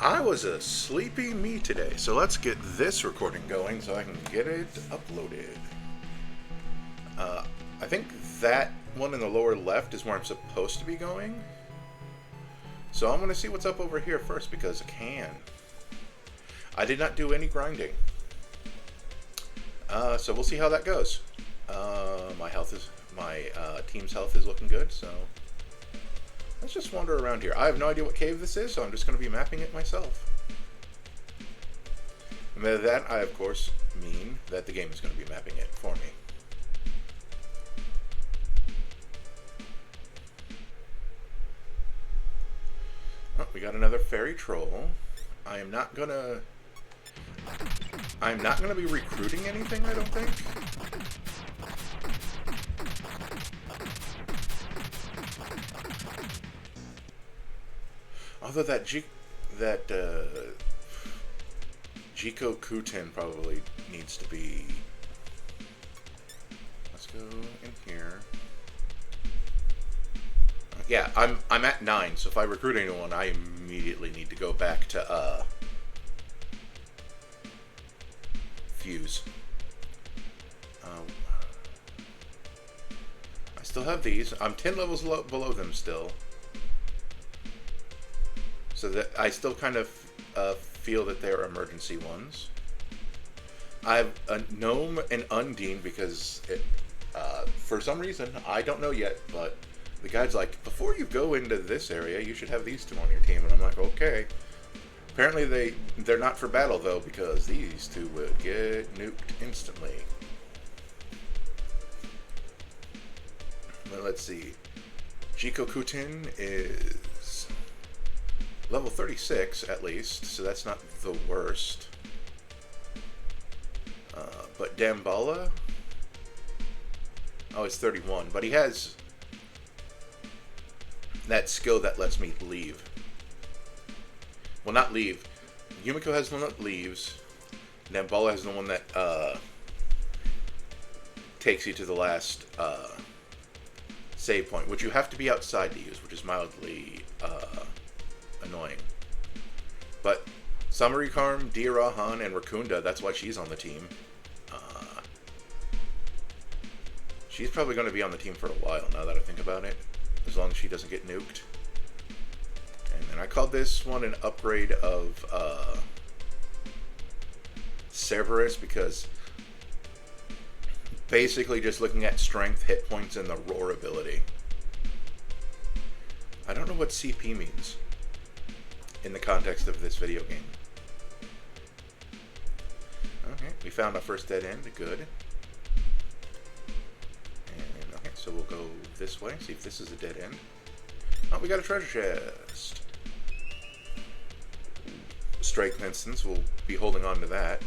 I was a sleepy me today, so let's get this recording going so I can get it uploaded. I think that one in the lower left is where I'm supposed to be going. So I'm going to see what's up over here first because I can. I did not do any grinding. So we'll see how that goes. My team's health is looking good, so let's just wander around here. I have no idea what cave this is, so I'm just going to be mapping it myself. And by that, I of course mean that the game is going to be mapping it for me. Oh, we got another fairy troll. I'm not gonna be recruiting anything, I don't think. Although that Jiko Kuten probably needs to be. Let's go in here. Yeah, I'm at 9, so if I recruit anyone, I immediately need to go back to Fuse. I still have these. I'm 10 levels below them still. So that I still kind of feel that they're emergency ones. I have a Gnome and Undine because for some reason, I don't know yet, but the guide's like, before you go into this area, you should have these two on your team. And I'm like, okay. Apparently they're not for battle, though, because these two would get nuked instantly. But let's see. Jiko Kuten is level 36, at least, so that's not the worst. But Damballa? Oh, it's 31, but he has that skill that lets me leave. Well, not leave. Yumiko has the one that leaves. Damballa has the one that takes you to the last save point, which you have to be outside to use, which is mildly annoying. But Samarikarm, Diarahan, and Rakunda, that's why she's on the team. She's probably going to be on the team for a while, now that I think about it. As long as she doesn't get nuked. And then I called this one an upgrade of Cerberus because basically just looking at strength, hit points, and the roar ability. I don't know what CP means in the context of this video game. Okay, we found our first dead end. Good. And okay, so we'll go this way, see if this is a dead end. Oh, we got a treasure chest. Strike instance, we'll be holding on to that.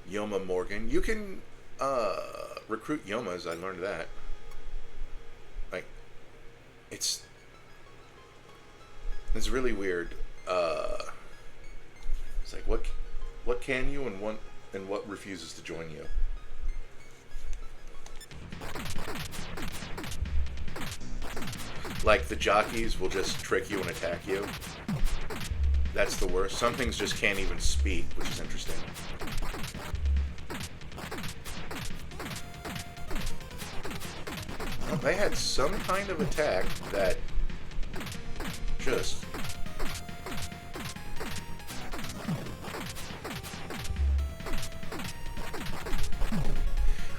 Yoma Morgan. You can recruit Yomas, I learned that. Like, it's really weird. It's like what can you and what refuses to join you. Like the jockeys will just trick you and attack you. That's the worst. Some things just can't even speak, which is interesting. Well, they had some kind of attack that just...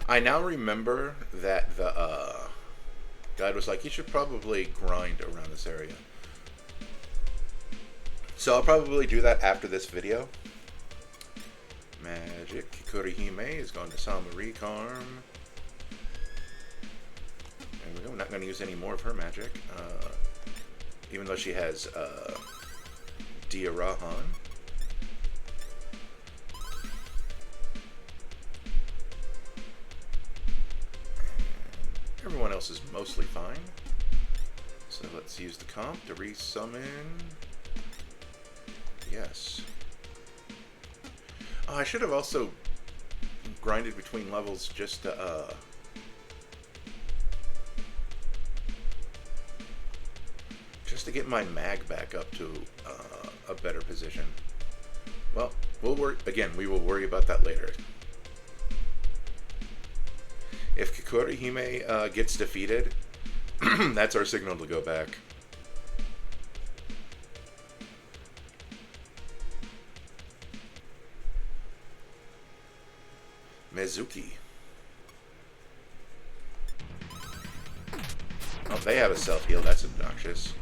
I now remember that the guide was like, you should probably grind around this area. So I'll probably do that after this video. Magic. Kurihime is going to Samarikarm. There we go. We're not going to use any more of her magic. Even though she has Diarahan. Everyone else is mostly fine. So let's use the comp to resummon. Yes. Oh, I should have also grinded between levels just to to get my mag back up to a better position. Well, we will worry about that later. If Kikurihime gets defeated, that's our signal to go back. Mizuki. Oh, they have a self-heal. That's obnoxious.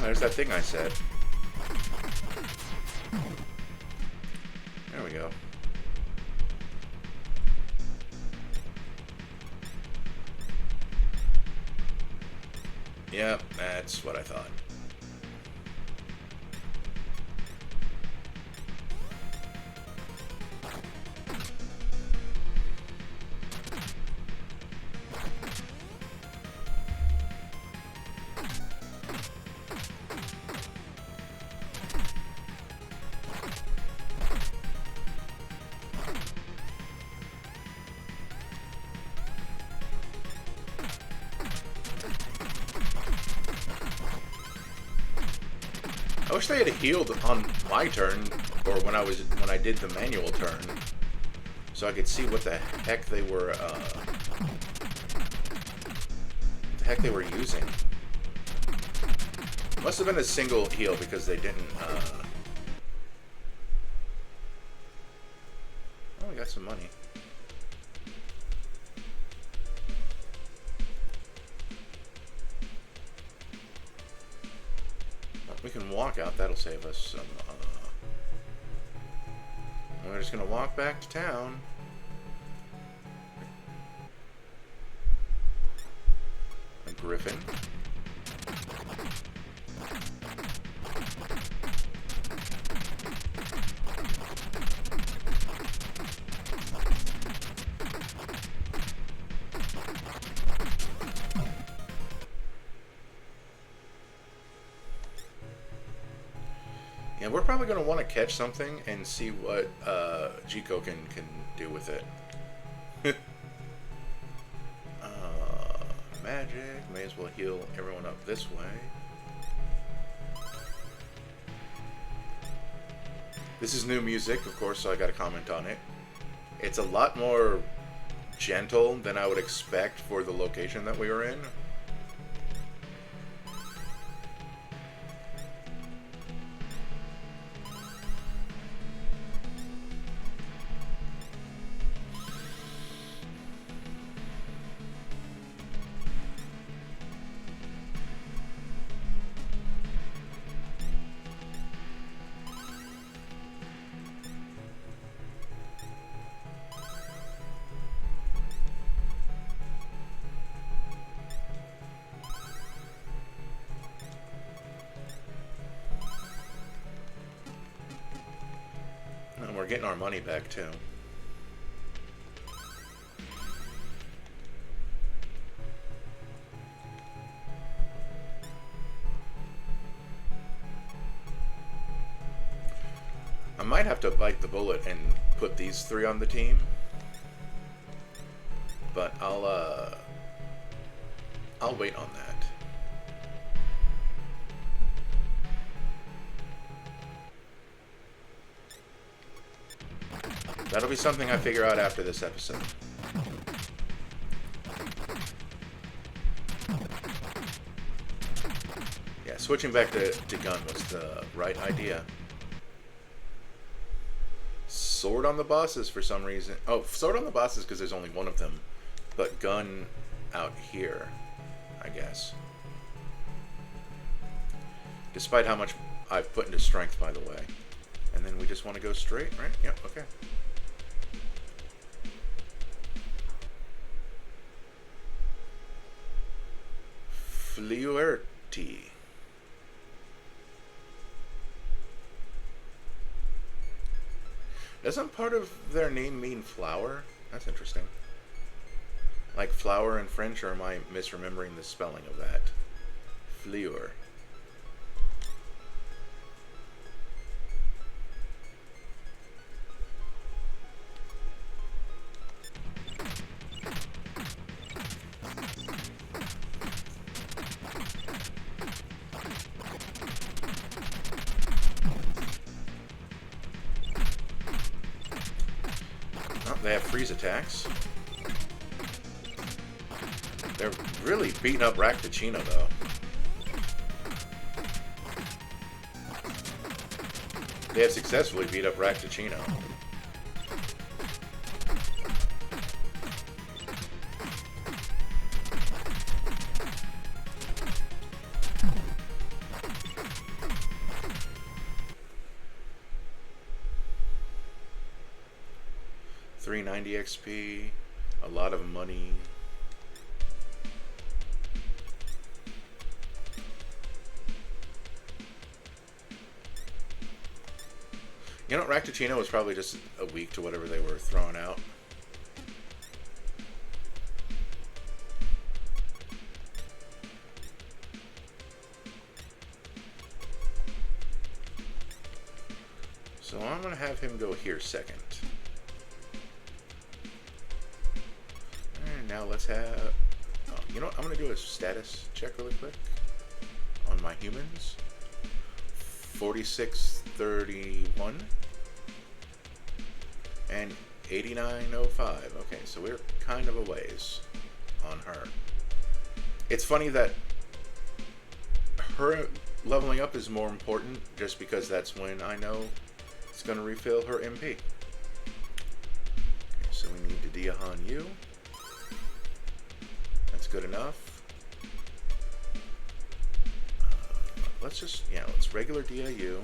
There's that thing I said. There we go. Yep, that's what I thought. I wish they had healed on my turn, or when I did the manual turn, so I could see what the heck they were using. Must have been a single heal because they didn't. Oh, we got some money. We can walk out. That'll save us some. We're just gonna walk back to town. A griffin. Yeah, we're probably going to want to catch something and see what Jiko can do with it. Magic. May as well heal everyone up this way. This is new music, of course, so I got to comment on it. It's a lot more gentle than I would expect for the location that we were in. And we're getting our money back too. I might have to bite the bullet and put these three on the team, but I'll wait on that. That'll be something I figure out after this episode. Yeah, switching back to gun was the right idea. Sword on the bosses for some reason. Oh, sword on the bosses because there's only one of them. But gun out here, I guess. Despite how much I've put into strength, by the way. And then we just want to go straight, right? Yep, okay. Fliuerti. Doesn't part of their name mean flower? That's interesting. Like flower in French, or am I misremembering the spelling of that? Fleur. Oh, they have freeze attacks. They're really beating up Rakutachino, though. They have successfully beat up Rakutachino. $390 XP, a lot of money. You know, Rakutachino was probably just a weak to whatever they were throwing out. So I'm going to have him go here second. And now let's have... Oh, you know what? I'm going to do a status check really quick on my humans. 4631 and 8905. Okay, so we're kind of a ways on her. It's funny that her leveling up is more important just because that's when I know it's going to refill her MP. Okay, so we need to Diahan you. That's good enough. Let's regular Dia you.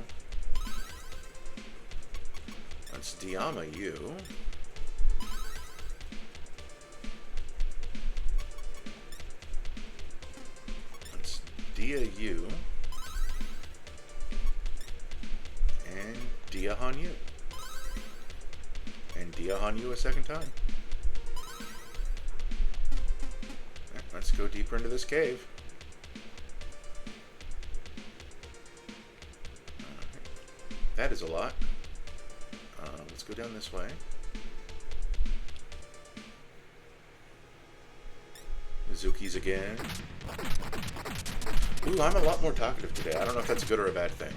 Let's Diama you. Let's Dia you. And Diahan you. And Diahan you a second time. Let's go deeper into this cave. That is a lot. Let's go down this way. Mizuki's again. Ooh, I'm a lot more talkative today. I don't know if that's a good or a bad thing.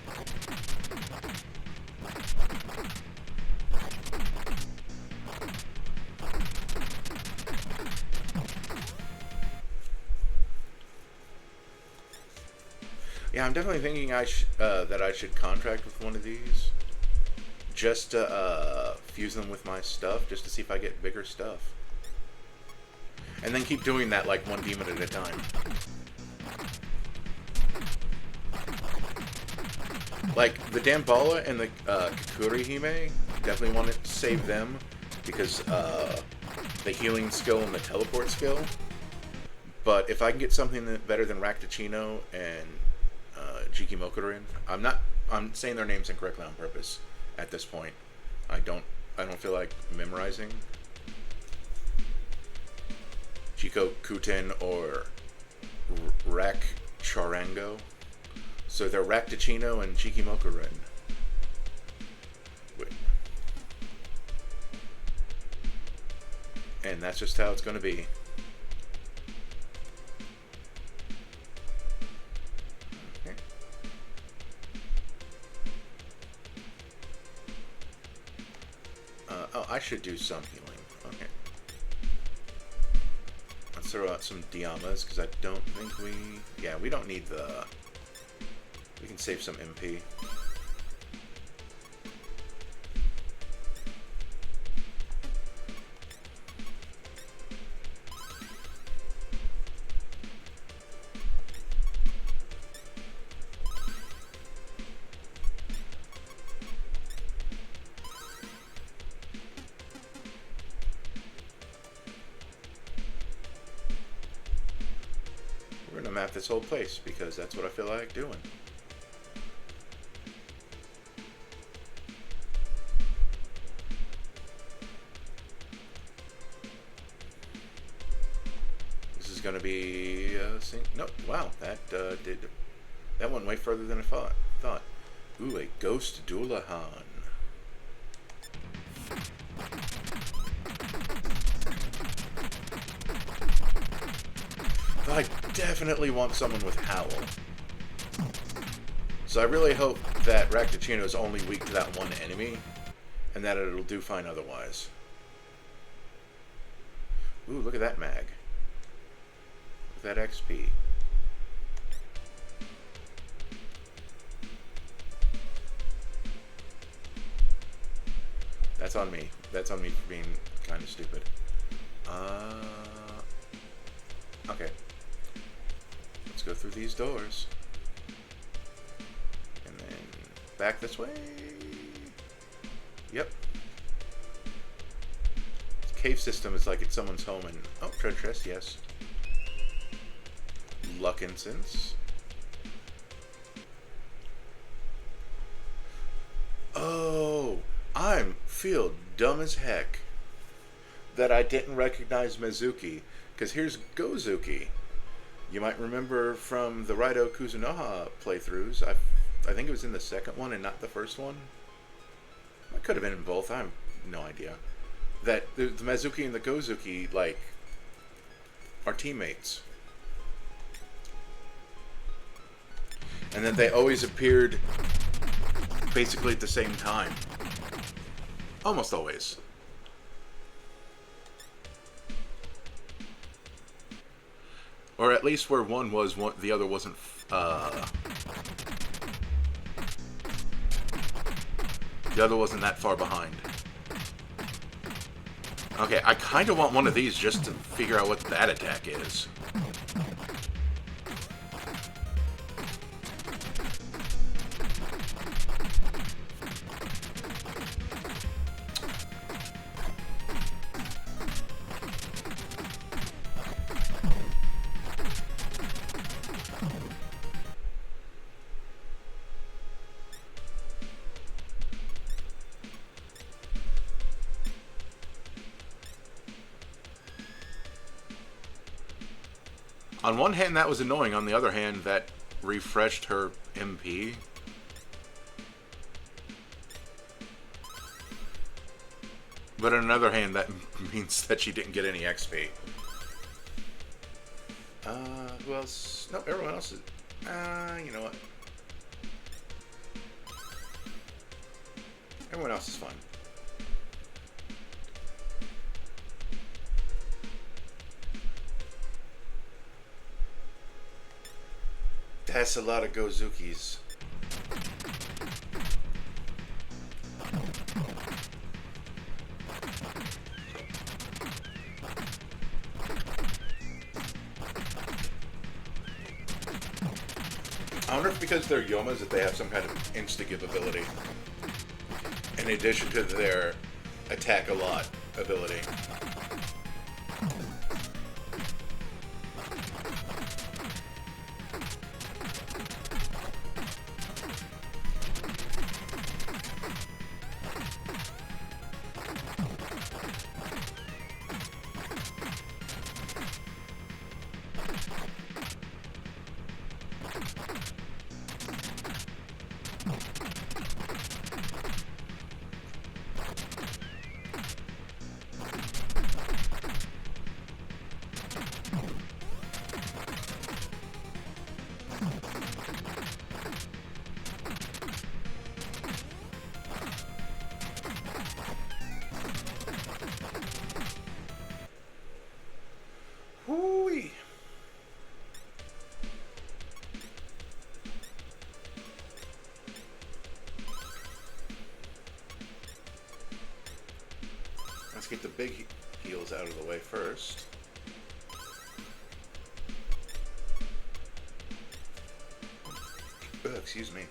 Yeah, I'm definitely thinking that I should contract with one of these. Just to fuse them with my stuff, just to see if I get bigger stuff. And then keep doing that like one demon at a time. Like, the Damballa and the Kakurihime, definitely want to save them, because the healing skill and the teleport skill. But if I can get something better than Rakutachino and Jikimokurin, I'm saying their names incorrectly on purpose at this point. I don't feel like memorizing Jiko Kuten or Rak Charango. So they're Rakutachino and Jikimokurin. Wait. And that's just how it's going to be. I should do some healing. Okay. Let's throw out some Diamas, because I don't think we... Yeah, we don't need the... We can save some MP. We're gonna map this whole place because that's what I feel like doing. This is gonna be nope. Wow, that that went way further than I thought. Ooh, a ghost Doulahan. I definitely want someone with Howl. So I really hope that Rakutachino is only weak to that one enemy, and that it'll do fine otherwise. Ooh, look at that mag. Look at that XP. That's on me. That's on me for being kind of stupid. Okay. Let's go through these doors. And then back this way. Yep. This cave system is like it's someone's home and... Oh, treasure chest, yes. Luck incense. Oh, I feel dumb as heck that I didn't recognize Mizuki. Because here's Gozuki. You might remember from the Raido Kuzunoha playthroughs. I think it was in the second one and not the first one. It could have been in both. I have no idea. That the Mizuki and the Gozuki, like, are teammates. And that they always appeared basically at the same time. Almost always. Or at least where one was, the other wasn't. The other wasn't that far behind. Okay, I kind of want one of these just to figure out what that attack is. On one hand, that was annoying. On the other hand, that refreshed her MP. But on another hand, that means that she didn't get any XP. Who else? Nope, everyone else is... you know what? Everyone else is fine. That's a lot of Gozukis. I wonder if because they're Yomas that they have some kind of insta-give ability. In addition to their attack a lot ability. Hooey. Let's get the big heals out of the way first. Ugh, excuse me.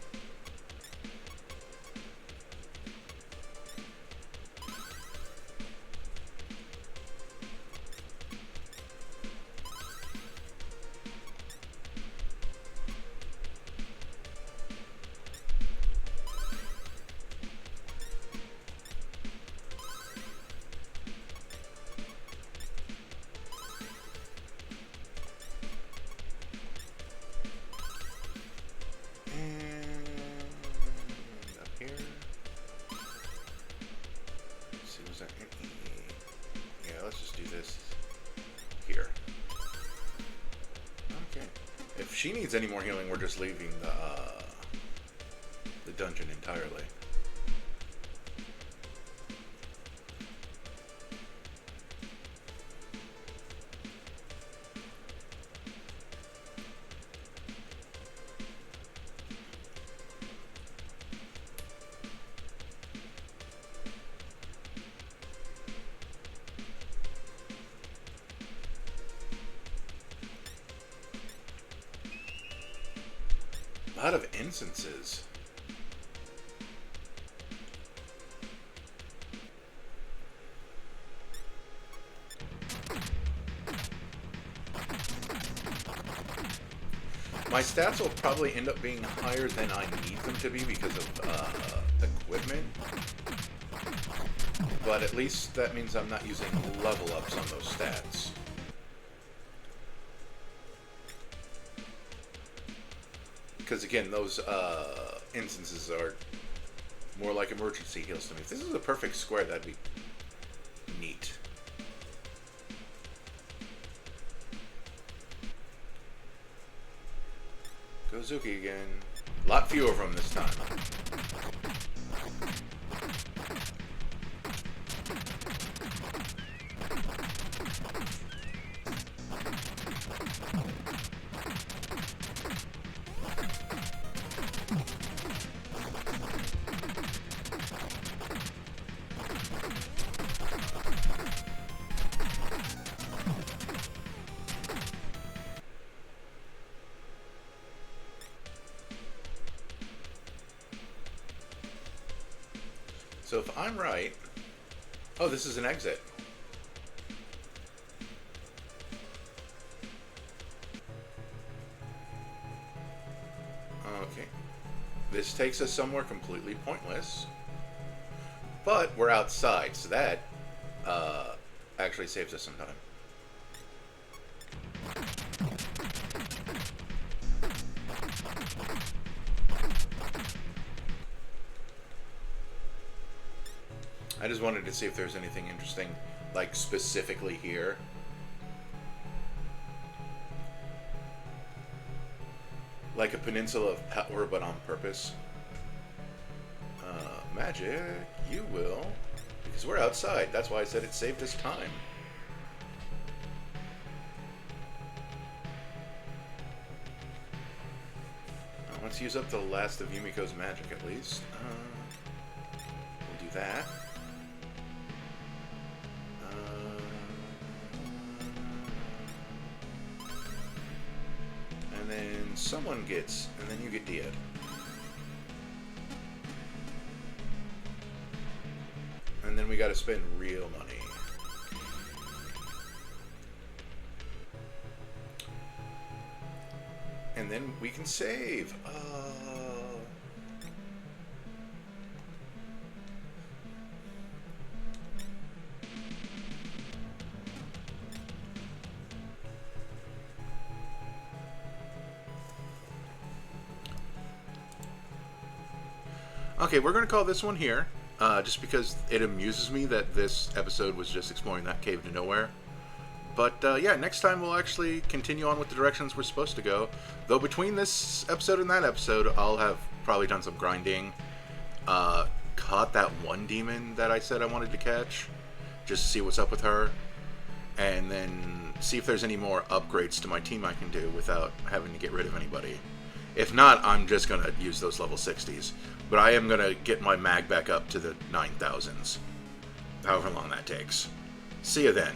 if she needs any more healing, we're just leaving the dungeon entirely. A lot of instances. My stats will probably end up being higher than I need them to be because of equipment. But at least that means I'm not using level ups on those stats. Because again, those instances are more like emergency heals to me. If this is a perfect square, that'd be neat. Gozuki again. A lot fewer of them this time. So if I'm right... Oh, this is an exit. Okay. This takes us somewhere completely pointless. But we're outside, so that actually saves us some time. I just wanted to see if there's anything interesting, like specifically here. Like a peninsula of power, but on purpose. Magic, you will. Because we're outside. That's why I said it saved us time. Let's use up the last of Yumiko's magic at least. We'll do that. And then someone gets, and then you get Diad. And then we gotta spend real money. And then we can save. Okay, we're going to call this one here, just because it amuses me that this episode was just exploring that cave to nowhere. But yeah, next time we'll actually continue on with the directions we're supposed to go. Though between this episode and that episode, I'll have probably done some grinding. Caught that one demon that I said I wanted to catch, just to see what's up with her. And then see if there's any more upgrades to my team I can do without having to get rid of anybody. If not, I'm just going to use those level 60s. But I am going to get my mag back up to the 9,000s. However long that takes. See you then.